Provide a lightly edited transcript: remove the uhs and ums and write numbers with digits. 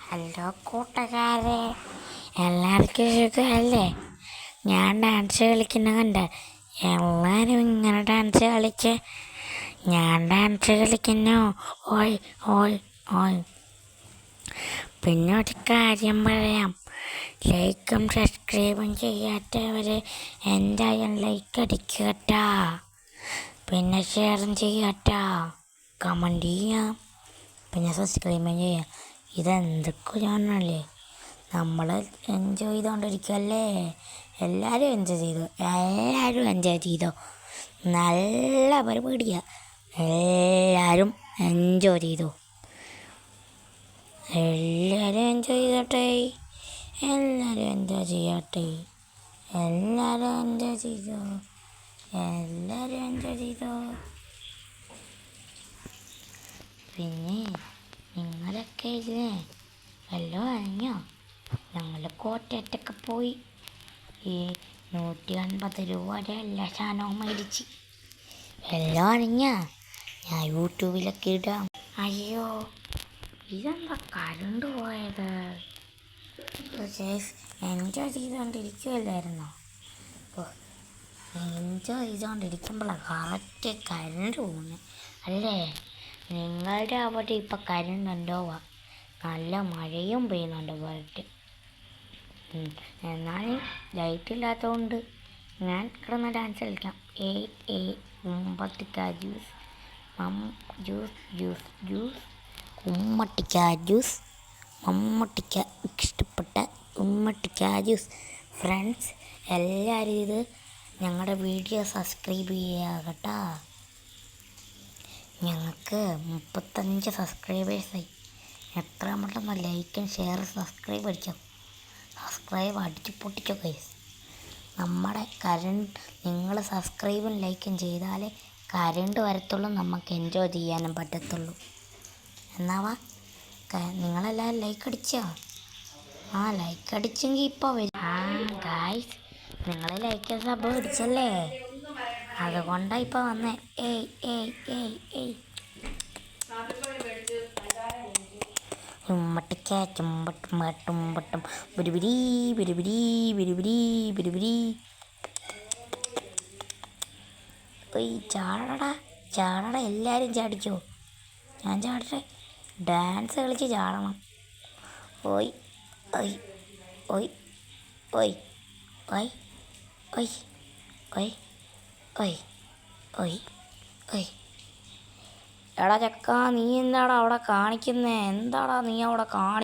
Hello കൂട്ടുകാരെ, എല്ലാവർക്കും സുഖമല്ലേ? ഞാൻ ഡാൻസ് കളിക്കുന്ന കണ്ട എല്ലാവരും ഇങ്ങനെ ഡാൻസ് കളിച്ച് ഞാൻ ഡാൻസ് കളിക്കുന്നു. ഓയ് ഓയ് ഓയ്. പിന്നെ ഒരു കാര്യം പറയാം, ലൈക്കും സബ്സ്ക്രൈബും ചെയ്യാത്തവർ എന്തായാലും ലൈക്ക് അടിക്കട്ടാ, പിന്നെ ഷെയറും ചെയ്യട്ടാ, കമൻറ്റ് ചെയ്യാം, പിന്നെ സബ്സ്ക്രൈബും ചെയ്യാം. ഇതെന്തൊക്കെ ഞാനല്ലേ, നമ്മൾ എൻജോയ് ചെയ്തുകൊണ്ടിരിക്കുകയല്ലേ. എല്ലാവരും എൻജോയ് ചെയ്തോ. നല്ല പരിപാടിയാണ്, എല്ലാവരും എൻജോയ് ചെയ്തോ. എല്ലാവരും എൻജോയ് ചെയ്തോട്ടെ, എല്ലാവരും എൻജോയ് ചെയ്യട്ടെ, എല്ലാവരും എൻജോയ് ചെയ്തോ, എല്ലാവരും എൻജോയ് ചെയ്തോ. പിന്നെ നിങ്ങളൊക്കെ ഇല്ലേ വല്ലോ അറിഞ്ഞോ? ഞങ്ങൾ കോട്ടയത്തൊക്കെ പോയി ഈ 150 രൂപയുടെ എല്ലാ സാധനവും മേടിച്ച്. എല്ലാം അറിഞ്ഞാ ഞാൻ യൂട്യൂബിലൊക്കെ ഇടാം. അയ്യോ, ഇതെന്താ കരണ്ട് പോയത്? എൻജോയ് ചെയ്തുകൊണ്ടിരിക്കുമല്ലായിരുന്നോ? എൻജോയ് ചെയ്തുകൊണ്ടിരിക്കുമ്പോഴാണ് കറക്റ്റ് കരണ്ട് പോകുന്നത് അല്ലേ? നിങ്ങളുടെ അവിടെ ഇപ്പം കരണ്ട് ഉണ്ടോ? നല്ല മഴയും പെയ്യുന്നുണ്ട് പുറത്ത്. എന്നാലും ലൈറ്റ് ഇല്ലാത്തതുകൊണ്ട് ഞാൻ കിടന്ന് ഡാൻസ് കളിക്കാം. ഉമ്മട്ടിക്ക ജ്യൂസ്, ജ്യൂസ് ഉമ്മട്ടിക്ക ജ്യൂസ്, മമ്മട്ടിക്ക ഇഷ്ടപ്പെട്ട ഉമ്മട്ടിക്ക ജ്യൂസ്. ഫ്രണ്ട്സ്, എല്ലാവരും ഇത് ഞങ്ങളുടെ വീഡിയോ സബ്സ്ക്രൈബ് ചെയ്യുക കേട്ടോ. ഞങ്ങൾക്ക് 35 സബ്സ്ക്രൈബേഴ്സായി. എത്ര പെട്ടെന്ന് ലൈക്കും ഷെയർ സബ്സ്ക്രൈബ് അടിച്ച് പൊട്ടിച്ചോ ഗൈസ്. നമ്മുടെ നിങ്ങൾ സബ്സ്ക്രൈബും ലൈക്കും ചെയ്താലേ കരണ്ട് വരത്തുള്ളൂ, നമുക്ക് എൻജോയ് ചെയ്യാനും പറ്റത്തുള്ളൂ. എന്നാവാ നിങ്ങളെല്ലാവരും ലൈക്ക് അടിച്ചോ? ലൈക്ക് അടിച്ചെങ്കിൽ ഇപ്പോൾ വരും. ഗൈസ്, നിങ്ങൾ ലൈക്ക് സബ് അടിച്ചല്ലേ, അതുകൊണ്ടാണ് ഇപ്പോൾ വന്നേ. ഏയ് ഉമ്മട്ടിക്ക ചുമ്പട്ടും ബിരിബിരി ബിരിബിരി ബിരിബിരി ബിരിബിരി. ചാടടാ, എല്ലാവരും ചാടിച്ചോ. ഞാൻ ചാടട്ടെ? ഡാൻസ് കളിച്ച് ചാടണം. ഓയ് ഓയ് ഓയ് ഓയ് ഓയ് ഓയ് ഓയ് ഓയ് ഓയ് ഓയ്. എടാ ചക്ക, നീ എന്താടാ അവിടെ കാണിക്കുന്നേ? എന്താടാ നീ അവിടെ